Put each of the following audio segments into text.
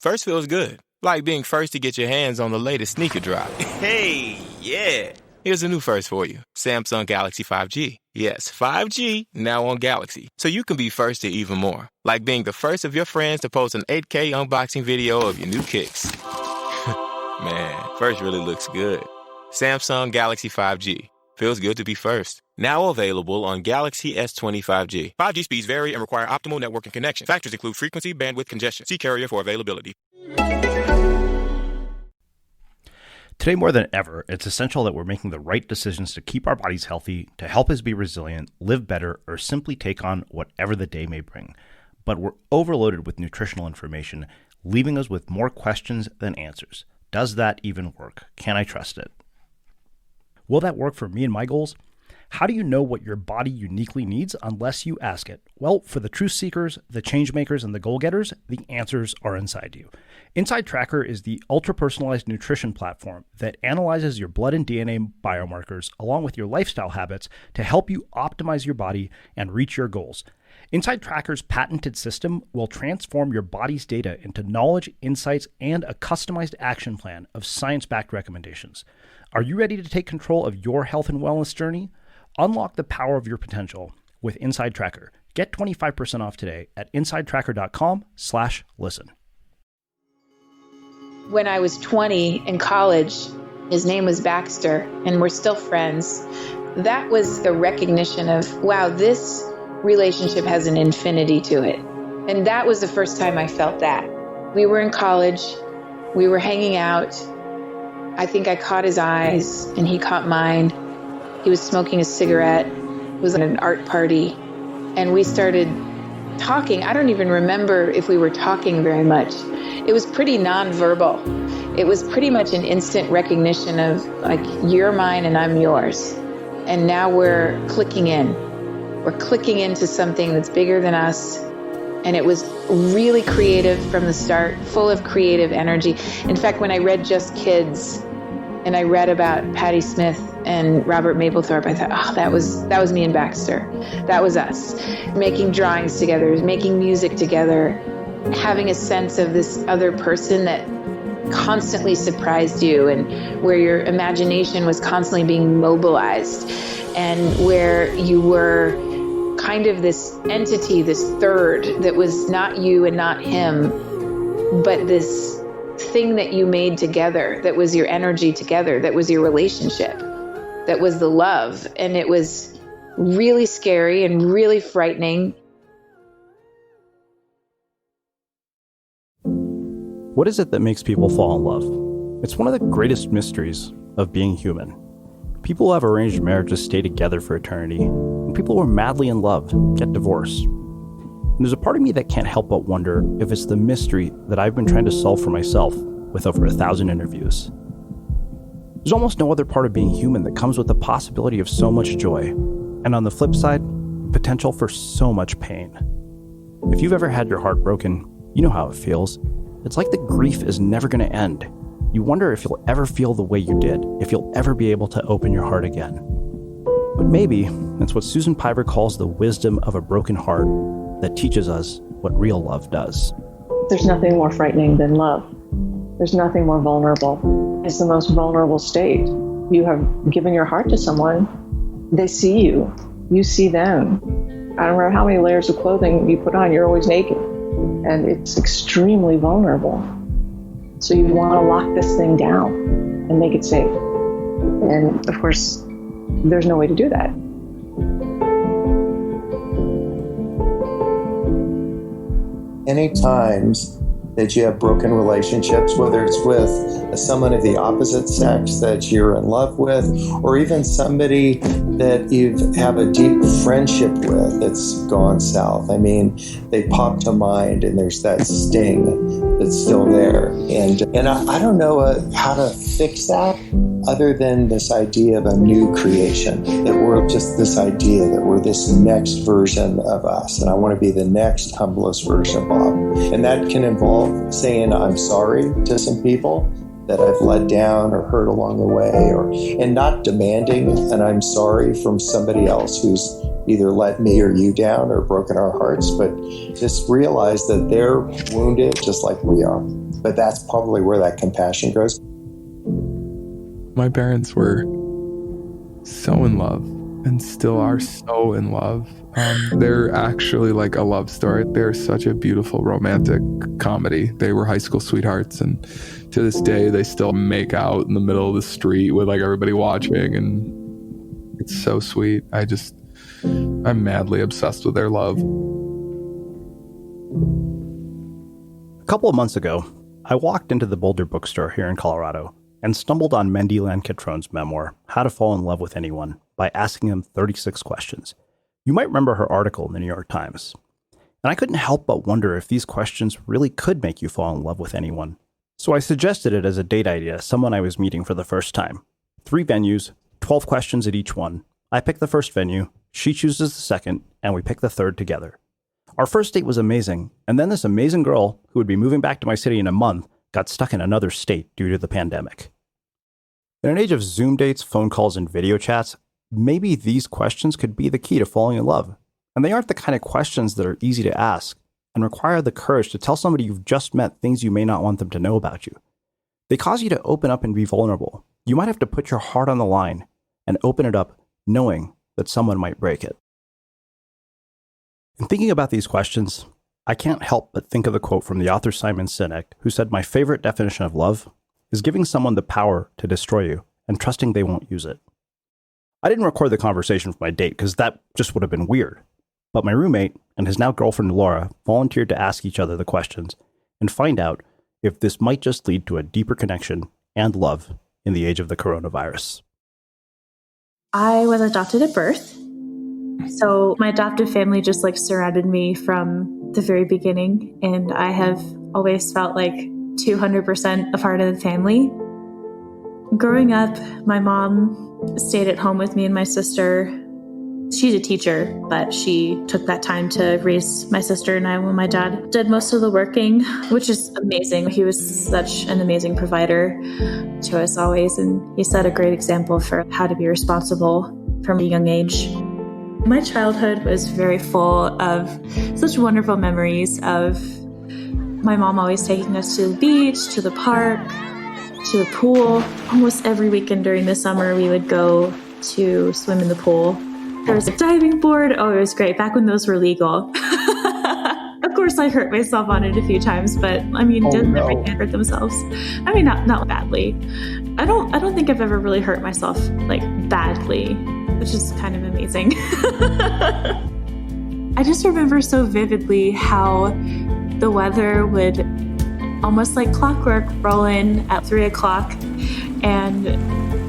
First feels good, like being first to get your hands on the latest sneaker drop. Hey, yeah. Here's a new first for you. Samsung Galaxy 5G. Yes, 5G, now on Galaxy. So you can be first to even more. Like being the first of your friends to post an 8K unboxing video of your new kicks. Man, first really looks good. Samsung Galaxy 5G. Feels good to be first. Now available on Galaxy S20 5G. 5G speeds vary and require optimal networking connection. Factors include frequency, bandwidth, congestion. See carrier for availability. Today more than ever, it's essential that we're making the right decisions to keep our bodies healthy, to help us be resilient, live better, or simply take on whatever the day may bring. But we're overloaded with nutritional information, leaving us with more questions than answers. Does that even work? Can I trust it? Will that work for me and my goals? How do you know what your body uniquely needs unless you ask it? Well, for the truth seekers, the change makers, and the goal getters, the answers are inside you. Inside Tracker is the ultra-personalized nutrition platform that analyzes your blood and DNA biomarkers along with your lifestyle habits to help you optimize your body and reach your goals. Inside Tracker's patented system will transform your body's data into knowledge, insights, and a customized action plan of science-backed recommendations. Are you ready to take control of your health and wellness journey? Unlock the power of your potential with Inside Tracker. Get 25% off today at insidetracker.com/listen. When I was 20 in college, his name was Baxter, and we're still friends. That was the recognition of, wow, this relationship has an infinity to it. And that was the first time I felt that. We were in college, we were hanging out. I think I caught his eyes and he caught mine. He was smoking a cigarette. It was at an art party. And we started talking. I don't even remember if we were talking very much. It was pretty nonverbal. It was pretty much an instant recognition of, like, you're mine and I'm yours. And now we're clicking in. We're clicking into something that's bigger than us. And it was really creative from the start, full of creative energy. In fact, when I read Just Kids, and I read about Patti Smith and Robert Mapplethorpe, I thought, oh, that was me and Baxter. That was us. Making drawings together, making music together, having a sense of this other person that constantly surprised you and where your imagination was constantly being mobilized and where you were kind of this entity, this third that was not you and not him, but this thing that you made together, that was your energy together, that was your relationship, that was the love. And it was really scary and really frightening. What is it that makes people fall in love? It's one of the greatest mysteries of being human. People who have arranged marriages stay together for eternity, and people who are madly in love get divorced. And there's a part of me that can't help but wonder if it's the mystery that I've been trying to solve for myself with over 1,000 interviews. There's almost no other part of being human that comes with the possibility of so much joy, and on the flip side, potential for so much pain. If you've ever had your heart broken, you know how it feels. It's like the grief is never going to end. You wonder if you'll ever feel the way you did, if you'll ever be able to open your heart again. But maybe it's what Susan Piver calls the wisdom of a broken heart that teaches us what real love does. There's nothing more frightening than love. There's nothing more vulnerable. It's the most vulnerable state. You have given your heart to someone. They see you. You see them. I don't remember how many layers of clothing you put on. You're always naked. And it's extremely vulnerable. So you want to lock this thing down and make it safe. And of course, there's no way to do that. Any times that you have broken relationships, whether it's with someone of the opposite sex that you're in love with, or even somebody that you have a deep friendship with that's gone south. I mean, they pop to mind and there's that sting that's still there. And I don't know how to fix that other than this idea of a new creation, that we're just this idea that we're this next version of us. And I want to be the next humblest version of Bob. And that can involve saying I'm sorry to some people that I've let down or hurt along the way, and not demanding an I'm sorry from somebody else who's either let me or you down or broken our hearts, but just realize that they're wounded just like we are. But that's probably where that compassion grows. My parents were so in love and still are so in love. They're actually like a love story. They're such a beautiful romantic comedy. They were high school sweethearts, and to this day they still make out in the middle of the street with like everybody watching, and it's so sweet. I'm madly obsessed with their love. A couple of months ago, I walked into the Boulder bookstore here in Colorado and stumbled on Mandy Len Catron's memoir, How to Fall in Love with Anyone, by asking him 36 questions. You might remember her article in the New York Times. And I couldn't help but wonder if these questions really could make you fall in love with anyone. So I suggested it as a date idea to someone I was meeting for the first time. 3 venues, 12 questions at each one. I pick the first venue, she chooses the second, and we pick the third together. Our first date was amazing, and then this amazing girl, who would be moving back to my city in a month, got stuck in another state due to the pandemic. In an age of Zoom dates, phone calls, and video chats, maybe these questions could be the key to falling in love. And they aren't the kind of questions that are easy to ask and require the courage to tell somebody you've just met things you may not want them to know about you. They cause you to open up and be vulnerable. You might have to put your heart on the line and open it up knowing that someone might break it. In thinking about these questions, I can't help but think of the quote from the author Simon Sinek, who said, "My favorite definition of love is giving someone the power to destroy you and trusting they won't use it." I didn't record the conversation for my date because that just would have been weird. But my roommate and his now girlfriend Laura volunteered to ask each other the questions and find out if this might just lead to a deeper connection and love in the age of the coronavirus. I was adopted at birth. So my adoptive family just surrounded me from the very beginning. And I have always felt like 200% a part of the family. Growing up, my mom stayed at home with me and my sister. She's a teacher, but she took that time to raise my sister and I when my dad did most of the working, which is amazing. He was such an amazing provider to us always, and he set a great example for how to be responsible from a young age. My childhood was very full of such wonderful memories of my mom always taking us to the beach, to the park, to the pool. Almost every weekend during the summer, we would go to swim in the pool. There was a diving board. Oh, it was great. Back when those were legal. Of course, I hurt myself on it a few times, but didn't everyone hurt themselves? Not badly. I don't think I've ever really hurt myself badly, which is kind of amazing. I just remember so vividly how the weather would almost like clockwork roll in at 3:00, and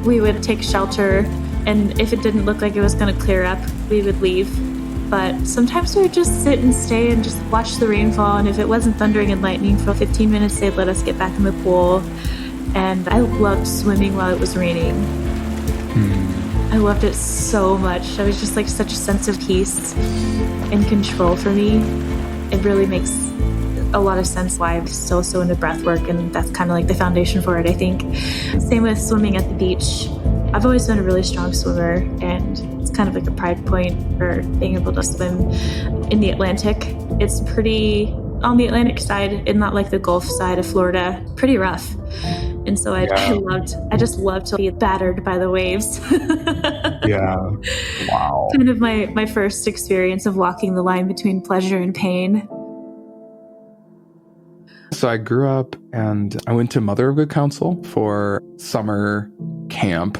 we would take shelter. And if it didn't look like it was going to clear up, we would leave. But sometimes we would just sit and stay and just watch the rainfall. And if it wasn't thundering and lightning for 15 minutes, they'd let us get back in the pool. And I loved swimming while it was raining. I loved it so much. It was just such a sense of peace and control for me. It really makes a lot of sense why I'm still so into breath work, and that's kind of the foundation for it, I think. Same with swimming at the beach. I've always been a really strong swimmer, and it's kind of a pride point for being able to swim in the Atlantic. It's pretty on the Atlantic side and not like the Gulf side of Florida, pretty rough. And so I just loved to be battered by the waves. Yeah. Wow. Kind of my first experience of walking the line between pleasure and pain. So I grew up and I went to Mother of Good Counsel for summer camp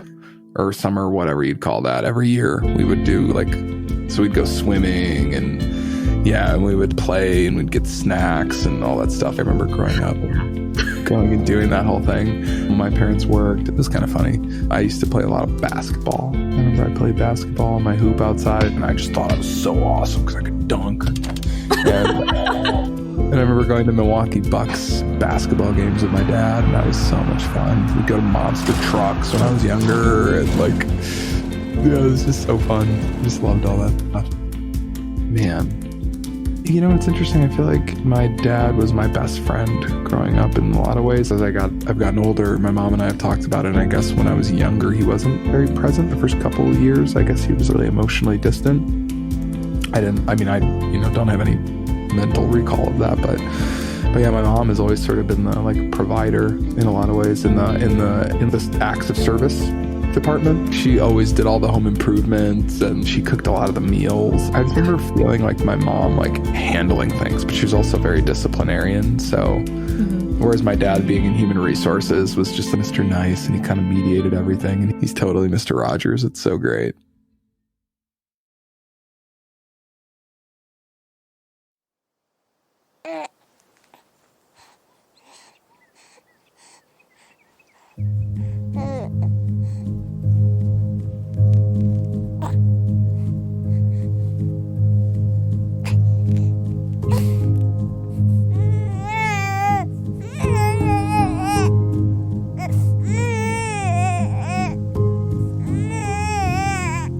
or summer, whatever you'd call that. Every year we would do so we'd go swimming and we would play and we'd get snacks and all that stuff. I remember growing up and going and doing that whole thing. My parents worked. It was kind of funny. I used to play a lot of basketball. I remember I played basketball on my hoop outside, and I just thought I was so awesome because I could dunk. And I remember going to Milwaukee Bucks basketball games with my dad, and that was so much fun. We'd go to monster trucks when I was younger, and it was just so fun. I just loved all that stuff. Man. It's interesting. I feel like my dad was my best friend growing up in a lot of ways. As I've gotten older, my mom and I have talked about it, and I guess when I was younger, he wasn't very present the first couple of years. I guess he was really emotionally distant. I don't have any mental recall of that, but yeah, my mom has always sort of been the like provider in a lot of ways in the acts of service department. She always did all the home improvements and she cooked a lot of the meals. I remember feeling like my mom like handling things, but she was also very disciplinarian. So whereas my dad, being in human resources, was just Mr. Nice and he kind of mediated everything, and he's totally Mr. Rogers. It's so great.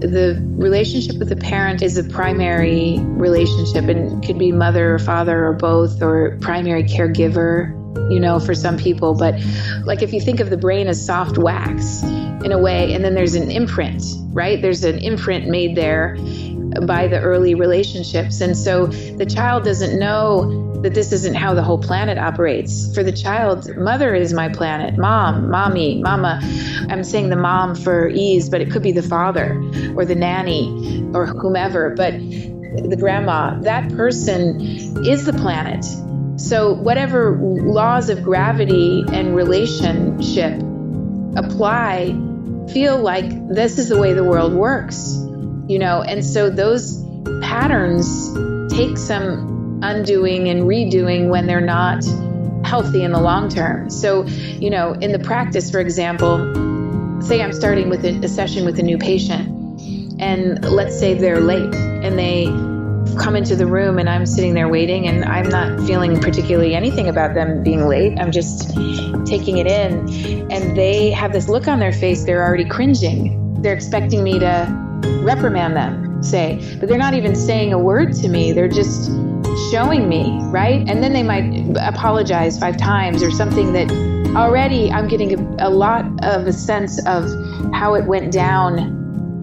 The relationship with the parent is a primary relationship, and could be mother or father or both, or primary caregiver, for some people. But like if you think of the brain as soft wax in a way, and then there's an imprint, right? There's an imprint made there by the early relationships. And so the child doesn't know that this isn't how the whole planet operates. For the child, mother is my planet, mom, mommy, mama. I'm saying the mom for ease, but it could be the father or the nanny or whomever, but the grandma, that person is the planet. So whatever laws of gravity and relationship apply, feel like this is the way the world works, and so those patterns take some undoing and redoing when they're not healthy in the long term. So, in the practice, for example, say I'm starting with a session with a new patient, and let's say they're late and they come into the room and I'm sitting there waiting and I'm not feeling particularly anything about them being late. I'm just taking it in, and they have this look on their face. They're already cringing. They're expecting me to reprimand them, say, but they're not even saying a word to me. They're just showing me, right? And then they might apologize 5 times or something, that already I'm getting a lot of a sense of how it went down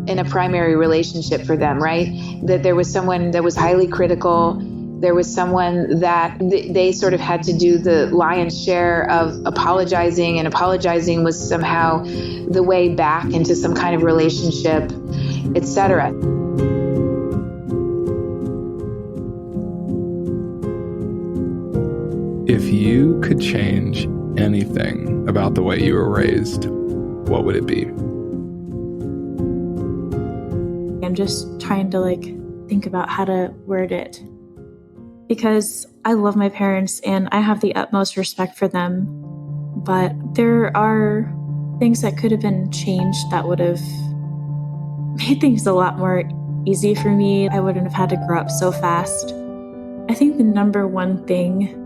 in a primary relationship for them, right? That there was someone that was highly critical. There was someone that they sort of had to do the lion's share of apologizing, and apologizing was somehow the way back into some kind of relationship, etc. If you could change anything about the way you were raised, what would it be? I'm just trying to think about how to word it, because I love my parents and I have the utmost respect for them, but there are things that could have been changed that would have made things a lot more easy for me. I wouldn't have had to grow up so fast. I think the number one thing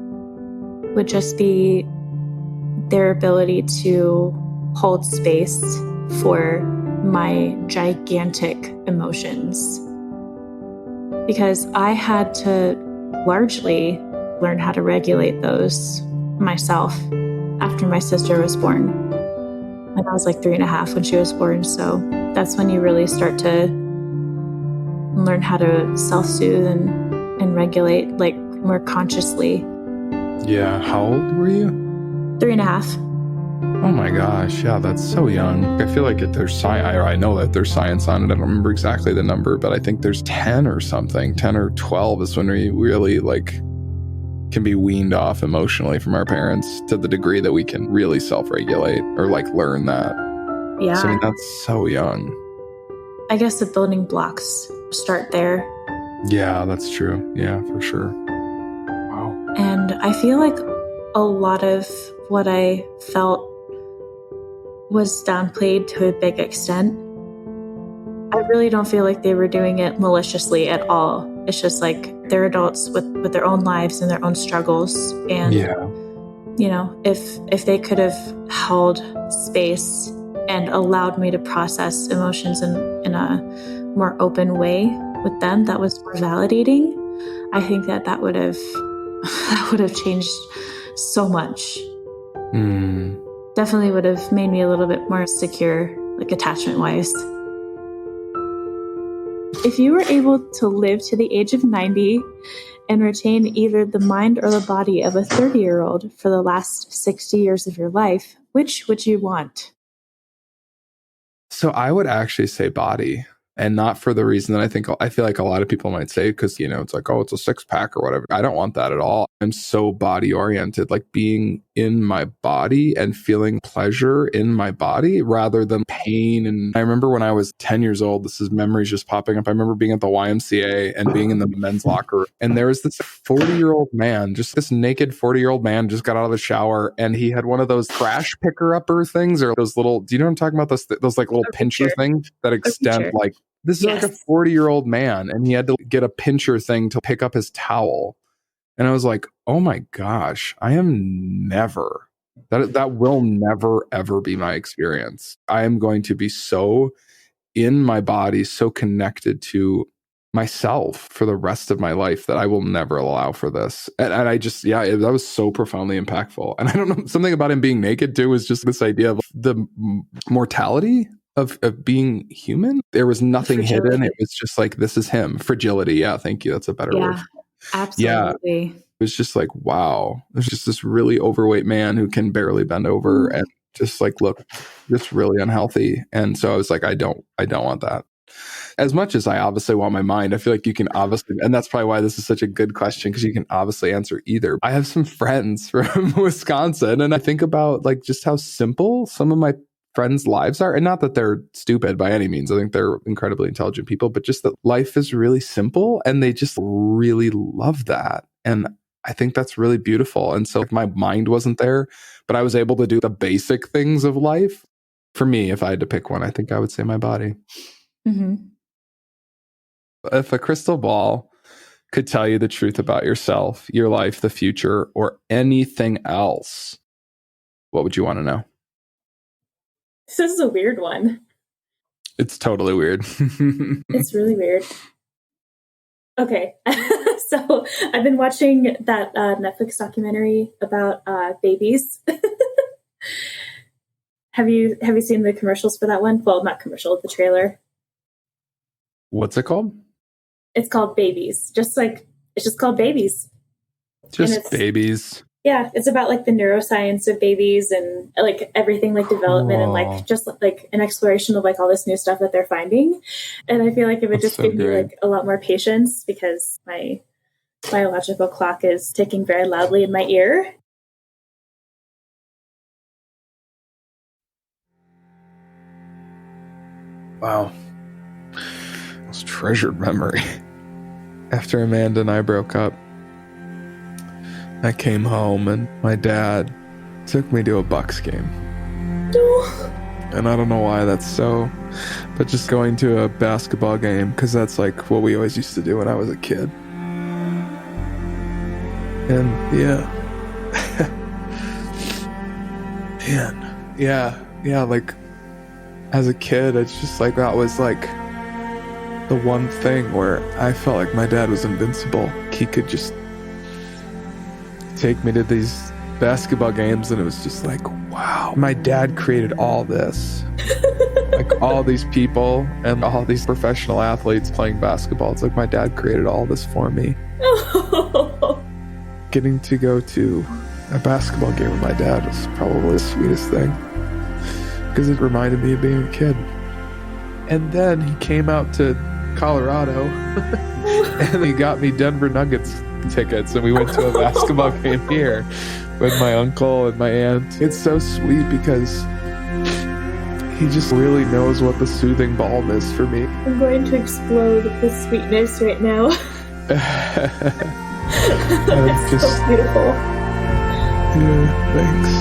would just be their ability to hold space for my gigantic emotions, because I had to largely learn how to regulate those myself after my sister was born. And I was 3.5 when she was born, so that's when you really start to learn how to self-soothe and regulate more consciously. Yeah, how old were you? 3.5. Oh my gosh, yeah, that's so young. I feel like there's science. I know that there's science on it. I don't remember exactly the number, but I think there's 10 or something. 10 or 12 is when we really can be weaned off emotionally from our parents to the degree that we can really self-regulate or learn that. Yeah. So that's so young. I guess the building blocks start there. Yeah, that's true. Yeah, for sure. Wow. And I feel like a lot of what I felt was downplayed to a big extent. I really don't feel like they were doing it maliciously at all. It's just they're adults with their own lives and their own struggles. And, if they could have held space and allowed me to process emotions in a more open way with them, that was more validating, I think that would have changed so much. Definitely would have made me a little bit more secure, attachment-wise. If you were able to live to the age of 90 and retain either the mind or the body of a 30-year-old for the last 60 years of your life, which would you want? So I would actually say body, and not for the reason that I feel like a lot of people might say, because, it's like, oh, it's a six pack or whatever. I don't want that at all. I'm so body oriented, like being in my body and feeling pleasure in my body rather than pain. And I remember when I was 10 years old, this is memories just popping up. I remember being at the YMCA and being in the men's locker, and there was this 40-year-old man, just this naked 40-year-old man just got out of the shower, and he had one of those trash picker upper things, or those little, do you know what I'm talking about? Those like little pincher things that extend like, this is like a 40-year-old man, and he had to get a pincher thing to pick up his towel. And I was like, oh my gosh, I am never, that will never, ever be my experience. I am going to be so in my body, so connected to myself for the rest of my life that I will never allow for this. And I just, that was so profoundly impactful. And I don't know, something about him being naked too was just this idea of the mortality of being human. There was nothing hidden. It was just like, this is him. Fragility. Yeah, thank you. That's a better word. Absolutely. Yeah. It was just like, wow. There's just this really overweight man who can barely bend over and just like look just really unhealthy. And so I was like, I don't want that. As much as I obviously want my mind, I feel like you can obviously, and that's probably why this is such a good question, because you can obviously answer either. I have some friends from Wisconsin, and I think about like just how simple some of my friends' lives are. And not that they're stupid by any means. I think they're incredibly intelligent people, but just that life is really simple and they just really love that. And I think that's really beautiful. And so if my mind wasn't there, but I was able to do the basic things of life, for me, if I had to pick one, I think I would say my body. Mm-hmm. If a crystal ball could tell you the truth about yourself, your life, the future, or anything else, what would you want to know? This is a weird one. It's totally weird. It's really weird. Okay. So I've been watching that Netflix documentary about babies. Have you seen the commercials for that one? Well, not commercial, the trailer. What's it called? It's called Babies. It's just called Babies. Just babies. Yeah, it's about like the neuroscience of babies and like everything like development and like just like an exploration of like all this new stuff that they're finding. And I feel like it would just give me like a lot more patience because my biological clock is ticking very loudly in my ear. Wow. Most treasured memory. After Amanda and I broke up, I came home and my dad took me to a Bucks game. And I don't know why that's so, but just going to a basketball game, because that's like what we always used to do when I was a kid. And like as a kid, it's just like that was like the one thing where I felt like my dad was invincible. He could just take me to these basketball games and it was just like, wow, my dad created all this. Like all these people and all these professional athletes playing basketball. It's like my dad created all this for me. Getting to go to a basketball game with my dad was probably the sweetest thing because it reminded me of being a kid. And then he came out to Colorado and he got me Denver Nuggets tickets and we went to a basketball game here with my uncle and my aunt. It's so sweet because he just really knows what the soothing balm is for me. I'm going to explode with sweetness right now. It's just so beautiful. Yeah, thanks.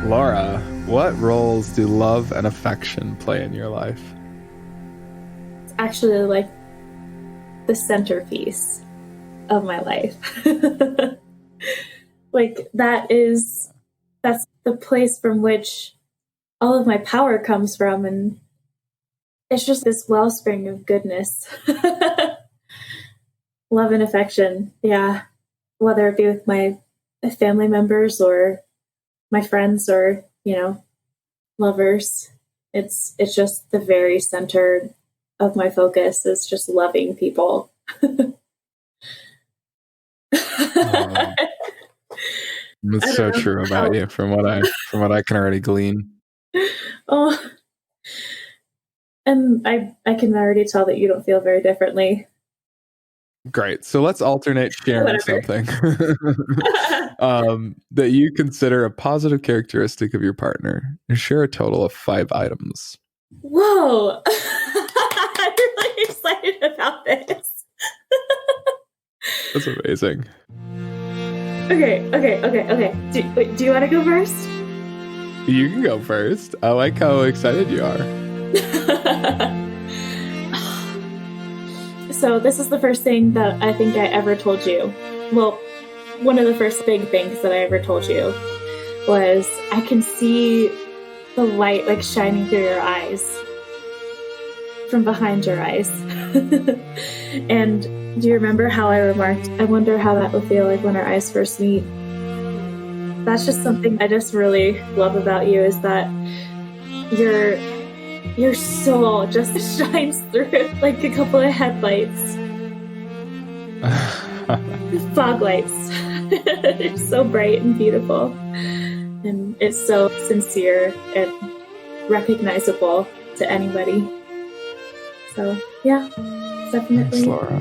Laura, what roles do love and affection play in your life? It's actually like the centerpiece of my life. Like that's the place from which all of my power comes from, and it's just this wellspring of goodness. Love and affection. Yeah. Whether it be with my family members or my friends or, lovers. It's just the very center of my focus is just loving people. That's so true about you from what I can already glean. Oh, and I can already tell that you don't feel very differently. Great. So let's alternate sharing something that you consider a positive characteristic of your partner and share a total of 5 items. Whoa. I'm really excited about this. That's amazing. Okay. Do you want to go first? You can go first. I like how excited you are. So this is the first thing that I think I ever told you. Well, one of the first big things that I ever told you was I can see the light like shining through your eyes from behind your eyes. And do you remember how I remarked, I wonder how that would feel like when our eyes first meet? That's just something I just really love about you, is that your soul just shines through like a couple of headlights. Fog lights. It's so bright and beautiful. And it's so sincere and recognizable to anybody. So, yeah, definitely. Thanks, Laura.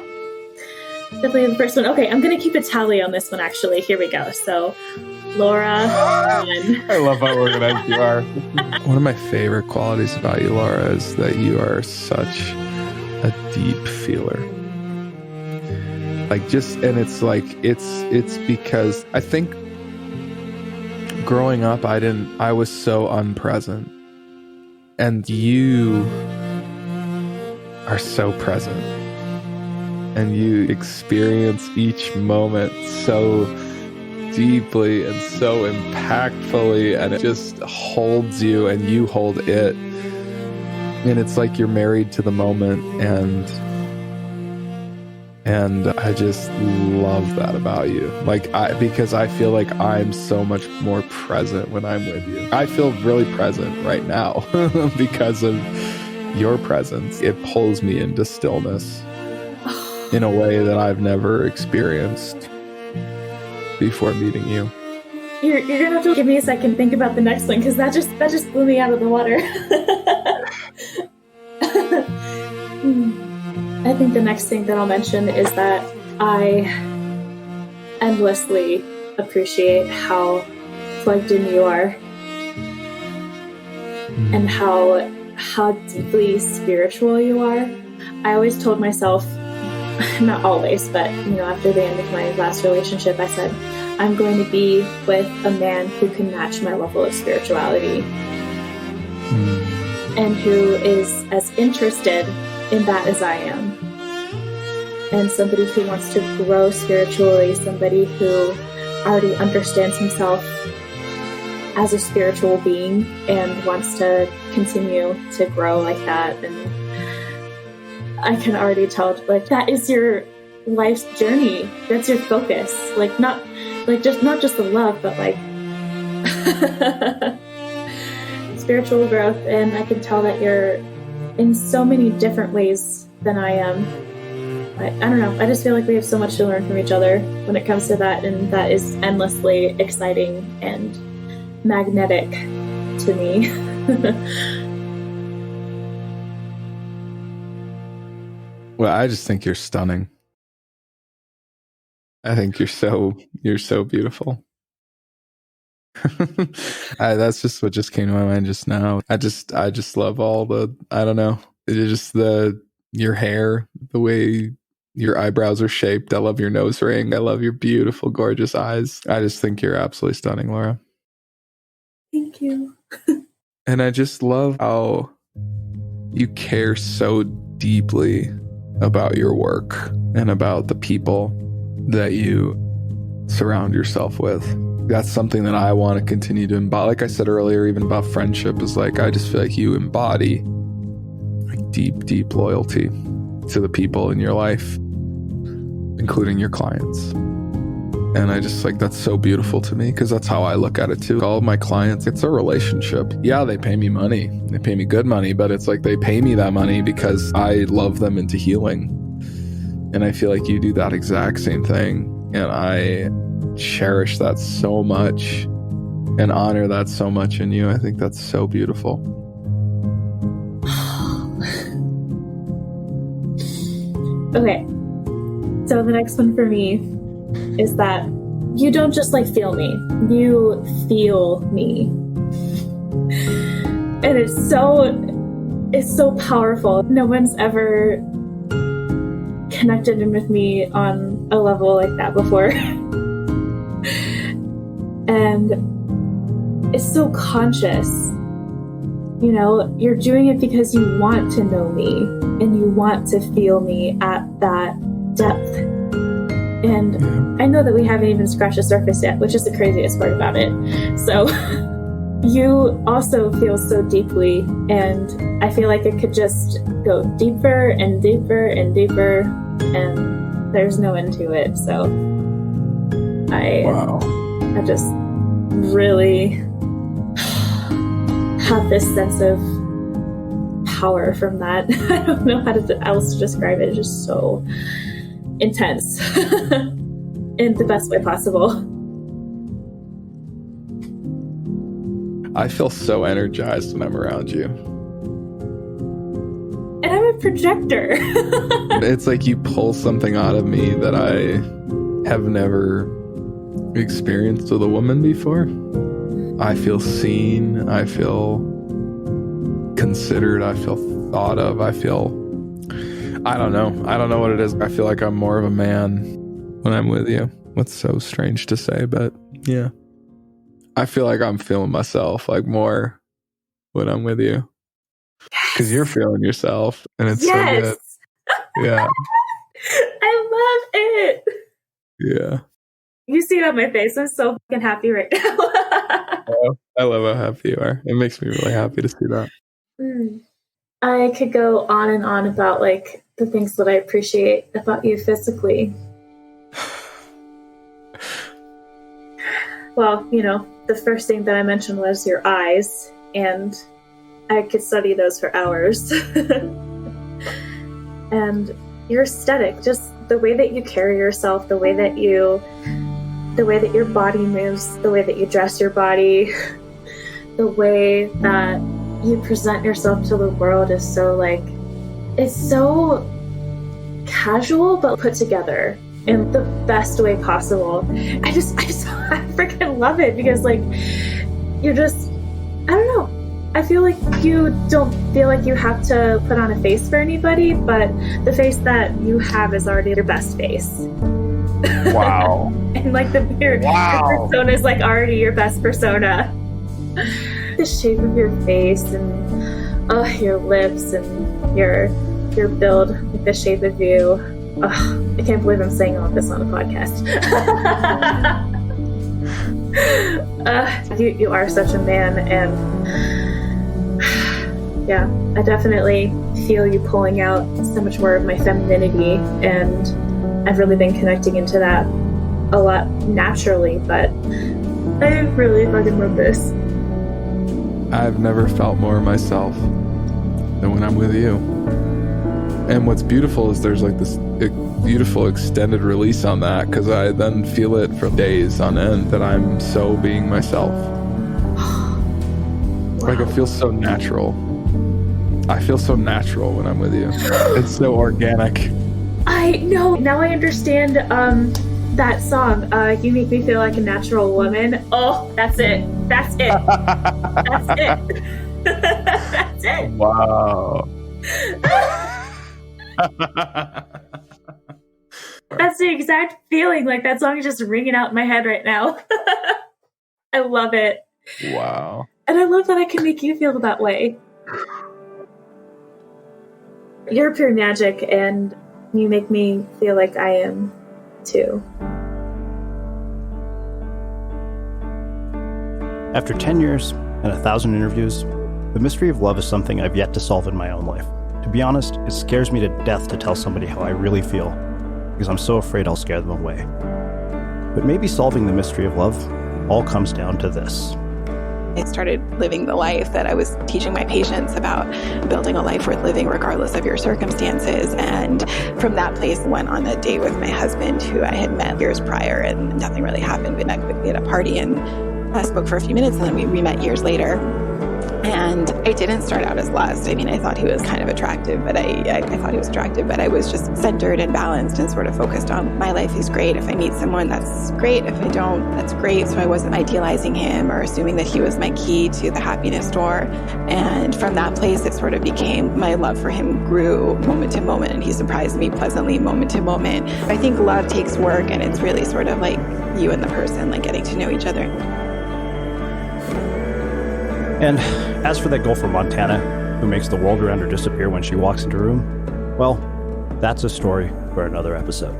Definitely the first one. Okay, I'm going to keep a tally on this one, actually. Here we go. So, Laura. I love how organized you are. One of my favorite qualities about you, Laura, is that you are such a deep feeler. Like and it's like, it's because I think growing up, I was so unpresent, and you are so present, and you experience each moment so deeply and so impactfully, and it just holds you and you hold it, and it's like you're married to the moment, and I just love that about you. Because I feel like I'm so much more present when I'm with you. I feel really present right now because of your presence. It pulls me into stillness in a way that I've never experienced before meeting you. You're gonna have to give me a second to think about the next one, because that just blew me out of the water. I think the next thing that I'll mention is that I endlessly appreciate how plugged in you are, and how deeply spiritual you are. I always told myself, not always, but after the end of my last relationship, I said, I'm going to be with a man who can match my level of spirituality, and who is as interested in that as I am, and somebody who wants to grow spiritually, somebody who already understands himself as a spiritual being and wants to continue to grow like that. And I can already tell, that is your life's journey. That's your focus. Not just the love, but spiritual growth. And I can tell that you're in so many different ways than I am. I don't know. I just feel like we have so much to learn from each other when it comes to that. And that is endlessly exciting and magnetic to me. Well, I just think you're stunning. I think you're so beautiful. That's just what just came to my mind just now. I just love all the, I don't know, it's just your hair, the way your eyebrows are shaped. I love your nose ring. I love your beautiful, gorgeous eyes. I just think you're absolutely stunning, Laura. Thank you. And I just love how you care so deeply about your work and about the people that you surround yourself with. That's something that I want to continue to embody. Like I said earlier, even about friendship, is I just feel like you embody deep loyalty to the people in your life. including your clients. And I just like, that's so beautiful to me because that's how I look at it too. All of my clients, it's a relationship. Yeah, they pay me money. They pay me good money, but it's like they pay me that money because I love them into healing. And I feel like you do that exact same thing. And I cherish that so much and honor that so much in you. I think that's so beautiful. Okay. So the next one for me is that you don't just like feel me, you feel me. And it's so powerful. No one's ever connected in with me on a level like that before. And it's so conscious. You know, you're doing it because you want to know me and you want to feel me at that depth. And I know that we haven't even scratched the surface yet, which is the craziest part about it. So you also feel so deeply, and I feel like it could just go deeper and deeper and deeper, and there's no end to it. So I just really have this sense of power from that. I don't know how else to describe it. It's just so intense in the best way possible. I feel so energized when I'm around you. And I'm a projector. It's like you pull something out of me that I have never experienced with a woman before. I feel seen. I feel considered. I feel thought of. I don't know what it is. I feel like I'm more of a man when I'm with you. That's so strange to say, but yeah. I feel like I'm feeling myself like more when I'm with you. Because you're feeling yourself and it's so good. Yeah. I love it. Yeah. You see it on my face. I'm so fucking happy right now. Oh, I love how happy you are. It makes me really happy to see that. I could go on and on about like the things that I appreciate about you physically. Well, you know, the first thing that I mentioned was your eyes, and I could study those for hours. And your aesthetic, just the way that you carry yourself, the way that your body moves, the way that you dress your body, the way that you present yourself to the world is so like, it's so casual but put together in the best way possible. I freaking love it because like you're just, I don't know, I feel like you don't feel like you have to put on a face for anybody, but the face that you have is already your best face. Wow. And like your persona is like already your best persona. The shape of your face and your lips and your build, like the shape of you. I can't believe I'm saying all of this on a podcast. You are such a man, and yeah, I definitely feel you pulling out so much more of my femininity, and I've really been connecting into that a lot naturally, but I really fucking love this. I've never felt more myself than when I'm with you. And what's beautiful is there's like this beautiful extended release on that, because I then feel it for days on end that I'm so being myself. Wow. Like it feels so natural. I feel so natural when I'm with you. It's so organic. I know. Now I understand that song. You make me feel like a natural woman. Oh, that's it. That's it. That's it. That's it. Wow. That's the exact feeling. Like that song is just ringing out in my head right now. I love it. Wow. And I love that I can make you feel that way. You're pure magic, and you make me feel like I am too. After 10 years and 1,000 interviews, the mystery of love is something I've yet to solve in my own life. To be honest, it scares me to death to tell somebody how I really feel. because I'm so afraid I'll scare them away. But maybe solving the mystery of love all comes down to this. I started living the life that I was teaching my patients about building a life worth living regardless of your circumstances. And from that place, went on a date with my husband, who I had met years prior, and nothing really happened. We met quickly at a party and I spoke for a few minutes, and then we met years later. And it didn't start out as lust. I mean, I thought he was kind of attractive, but I thought he was attractive, but I was just centered and balanced and sort of focused on my life is great. If I meet someone, that's great. If I don't, that's great. So I wasn't idealizing him or assuming that he was my key to the happiness door. And from that place, it sort of became, my love for him grew moment to moment, and he surprised me pleasantly moment to moment. I think love takes work, and it's really sort of like you and the person, like getting to know each other. And as for that girl from Montana who makes the world around her disappear when she walks into a room, well, that's a story for another episode.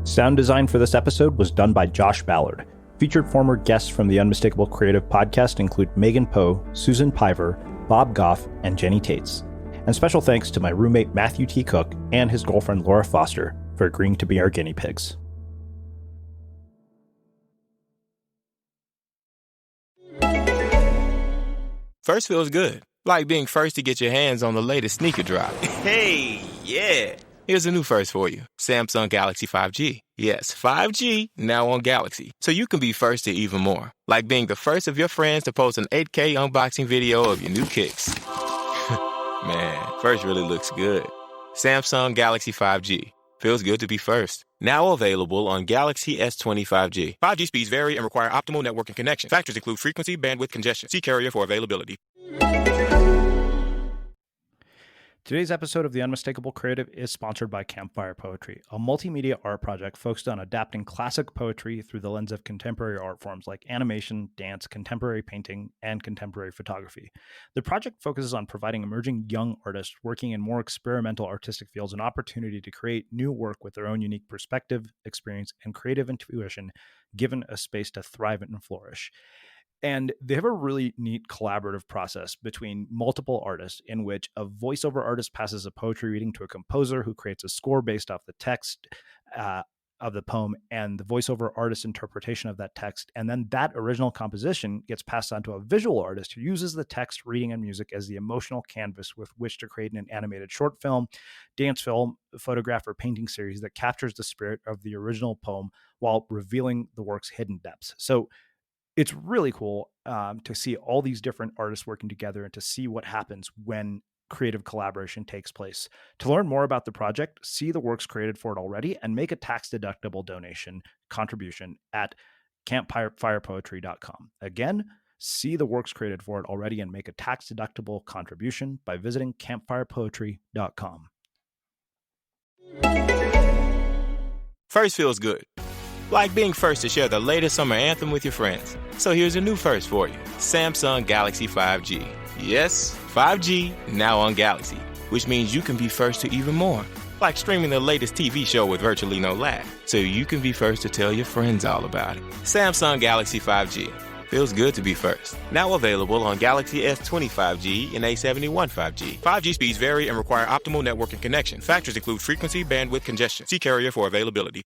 Sound design for this episode was done by Josh Ballard. Featured former guests from the Unmistakable Creative podcast include Megan Poe, Susan Piver, Bob Goff, and Jenny Taitz. And special thanks to my roommate Matthew T. Cooke and his girlfriend Laura Foster for agreeing to be our guinea pigs. First feels good, like being first to get your hands on the latest sneaker drop. Hey, yeah. Here's a new first for you, Samsung Galaxy 5G. Yes, 5G, now on Galaxy. So you can be first to even more, like being the first of your friends to post an 8K unboxing video of your new kicks. Man, first really looks good. Samsung Galaxy 5G. Feels good to be first. Now available on Galaxy S20 5G. 5G speeds vary and require optimal networking connection. Factors include frequency, bandwidth, congestion. See carrier for availability. Today's episode of The Unmistakable Creative is sponsored by Campfire Poetry, a multimedia art project focused on adapting classic poetry through the lens of contemporary art forms like animation, dance, contemporary painting, and contemporary photography. The project focuses on providing emerging young artists working in more experimental artistic fields an opportunity to create new work with their own unique perspective, experience, and creative intuition, given a space to thrive and flourish. And they have a really neat collaborative process between multiple artists in which a voiceover artist passes a poetry reading to a composer who creates a score based off the text of the poem and the voiceover artist's interpretation of that text. And then that original composition gets passed on to a visual artist who uses the text, reading, and music as the emotional canvas with which to create an animated short film, dance film, photograph, or painting series that captures the spirit of the original poem while revealing the work's hidden depths. So it's really cool to see all these different artists working together and to see what happens when creative collaboration takes place. To learn more about the project, see the works created for it already, and make a tax-deductible contribution at campfirepoetry.com. Again, see the works created for it already and make a tax-deductible contribution by visiting campfirepoetry.com. First feels good, like being first to share the latest summer anthem with your friends. So here's a new first for you, Samsung Galaxy 5G. Yes, 5G, now on Galaxy, which means you can be first to even more, like streaming the latest TV show with virtually no lag, so you can be first to tell your friends all about it. Samsung Galaxy 5G. Feels good to be first. Now available on Galaxy S20 5G and A71 5G. 5G speeds vary and require optimal networking connection. Factors include frequency, bandwidth, congestion. See carrier for availability.